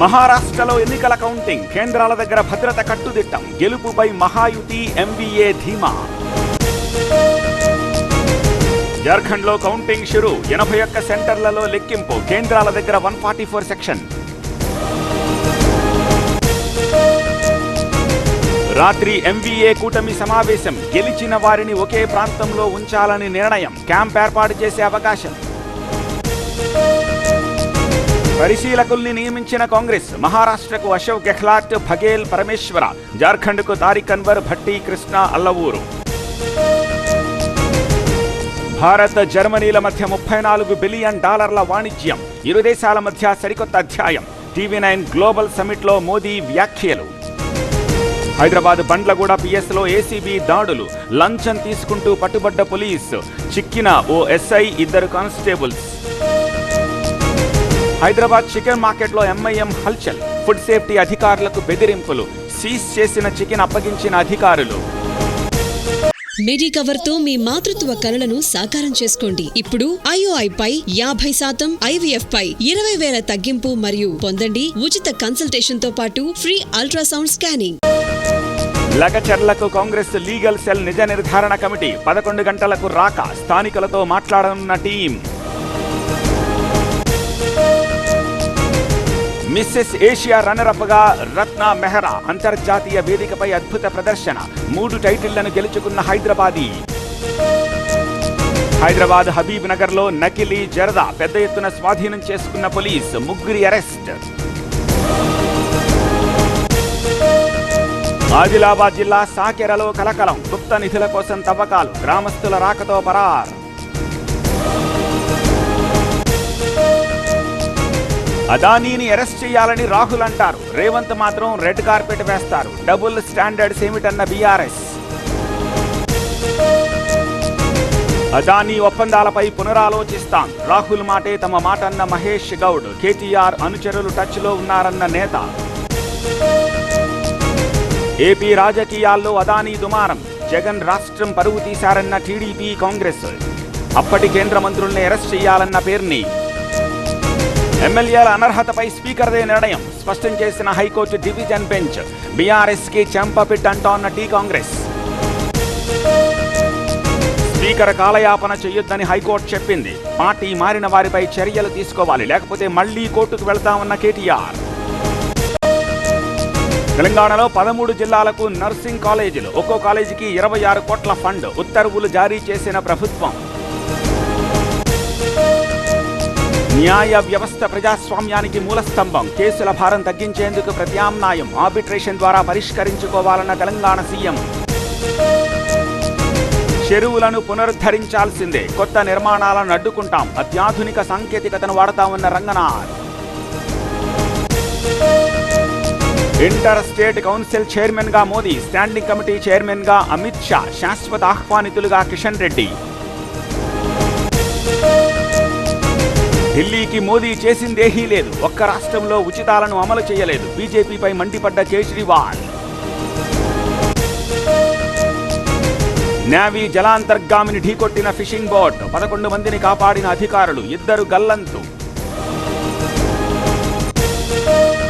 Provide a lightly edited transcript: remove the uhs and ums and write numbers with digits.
మహారాష్ట్రలో ఎన్నికల కౌంటింగ్, కేంద్రాల దగ్గర భద్రత కట్టుదిట్టం, గెలుపుపై మహాయుతి ఎంవీఏ ధీమా. జార్ఖండ్లో కౌంటింగ్ షురు, 81 సెంటర్లలో లెక్కింపు, కేంద్రాల దగ్గర 144 సెక్షన్. రాత్రి ఎంవీఏ కూటమి సమావేశం, గెలిచిన వారిని ఒకే ప్రాంతంలో ఉంచాలని నిర్ణయం, క్యాంప్ ఏర్పాటు చేసే అవకాశం. పరిశీలకుల్ని నియమించిన కాంగ్రెస్, మహారాష్ట్రకు అశోక్ గెహ్లాట్, బఘేల్, పరమేశ్వర, జార్ఖండ్కు తారిక్ అన్వర్, భట్టి, కృష్ణ, అల్లవూరు. భారత్ జర్మనీల మధ్య $34 బిలియన్ వాణిజ్యం, ఇరు దేశాల మధ్య సరికొత్త అధ్యాయం. టీవీ9 గ్లోబల్ సమిట్లో మోదీ వ్యాఖ్యలు. హైదరాబాద్ బండ్లగూడ పిఎస్లో ఏసీబీ దాడులు, లంచం తీసుకుంటూ పట్టుబడ్డ పోలీసు, చిక్కిన ఓ ఎస్ఐ, 2 కానిస్టేబుల్స్. హైదరాబాద్ చికెన్ మార్కెట్లో ఎంఐఎం హల్చల్, ఫుడ్ సేఫ్టీ అధికారులకు బెదిరింపులు, సీజ్ చేసిన చికెన్ అప్పగించిన అధికారులు. మెడికవర్ తో మీ మాతృత్వ కలలను సాకారం చేసుకోండి. ఇప్పుడు IOI పై 50%, IVF పై 20,000 తగ్గింపు మరియు పొందండి ఉచిత కన్సల్టేషన్ తో పాటు ఫ్రీ అల్ట్రాసౌండ్ స్కానింగ్. లగచర్లకు కాంగ్రెస్ లీగల్ సెల్ నిజ నిర్ధారణ కమిటీ 11 గంటలకు రాక, స్థానికులతో మాట్లాడనున్న టీం. మిస్సెస్ ఏషియా రన్నరప్ గా రత్నా మెహ్రా, అంతర్జాతీయ వేదికపై అద్భుత ప్రదర్శన, 3 టైటిళ్లను గెలుచుకున్న హైదరాబాదీ. హైదరాబాద్ హబీబ్ నగర్ లో నకిలీ జరదా పెద్ద ఎత్తున స్వాధీనం చేసుకున్న పోలీస్, 3 అరెస్ట్. ఆదిలాబాద్ జిల్లా సాకెరలో కలకలం, గుప్త నిధుల కోసం తవ్వకాలు, గ్రామస్తుల రాకతో పరార్. అదానీని అరెస్ట్ చేయాలని రాహుల్ అంటారు, రేవంత్ మాత్రం రెడ్ కార్పెట్ వేస్తారు. డబుల్ స్టాండర్డ్స్ ఏమిటన్న బీఆర్ఎస్. అదానీ ఒప్పందాలపై పునరాలోచిస్తాం, రాహుల్ మాటే తమ మాట అన్న మహేష్ గౌడ్. కేటీఆర్ అనుచరులు టచ్ లో ఉన్నారన్న నేత. ఏపీ రాజకీయాల్లో అదానీ దుమారం, జగన్ రాష్ట్రం పరువు తీశారన్న టీడీపీ, కాంగ్రెస్. అప్పటి కేంద్ర మంత్రుల్ని అరెస్ట్ చేయాలన్న పేర్ని. ఎమ్మెల్యేల అనర్హతపై స్పీకర్దే నిర్ణయం, స్పష్టం చేసిన హైకోర్టు డివిజన్ బెంచ్. బీఆర్ఎస్ కి చెంపపిట్టంటోన్న టీ కాంగ్రెస్. స్పీకర్ కాలయాపన చేయొద్దని హైకోర్టు చెప్పింది, పార్టీ మారిన వారిపై చర్యలు తీసుకోవాలి, లేకపోతే మళ్లీ కోర్టుకు వెళ్తామన్న కేటీఆర్. తెలంగాణలో 13 జిల్లాలకు నర్సింగ్ కాలేజీలు, ఒక్కో కాలేజీకి 26 కోట్ల ఫండ్, ఉత్తర్వులు జారీ చేసిన ప్రభుత్వం. న్యాయ వ్యవస్థ ప్రజాస్వామ్యానికి మూలస్తంభం, కేసుల భారం తగ్గించేందుకు ప్రత్యామ్నాయం, ఆర్బిట్రేషన్ ద్వారా పరిష్కరించుకోవాలన్న తెలంగాణ సీఎం. చెరువులను పునరుద్ధరించాల్సిందే, కొత్త నిర్మాణాలను అడ్డుకుంటాం, అత్యాధునిక సాంకేతికతను వాడతామన్న Ranganath. Inter state council chairman గా మోదీ, స్టాండింగ్ కమిటీ చైర్మన్ గా అమిత్ షా, శాశ్వత ఆహ్వానితులుగా కిషన్ రెడ్డి. ఢిల్లీకి మోదీ చేసిందేహీ లేదు, ఒక్క రాష్ట్రంలో ఉచితాలను అమలు చేయలేదు, బీజేపీపై మండిపడ్డ కేజ్రీవాల్. నేవీ జలాంతర్గామిని ఢీకొట్టిన ఫిషింగ్ బోట్, 11 మందిని కాపాడిన అధికారులు, 2 గల్లంతు.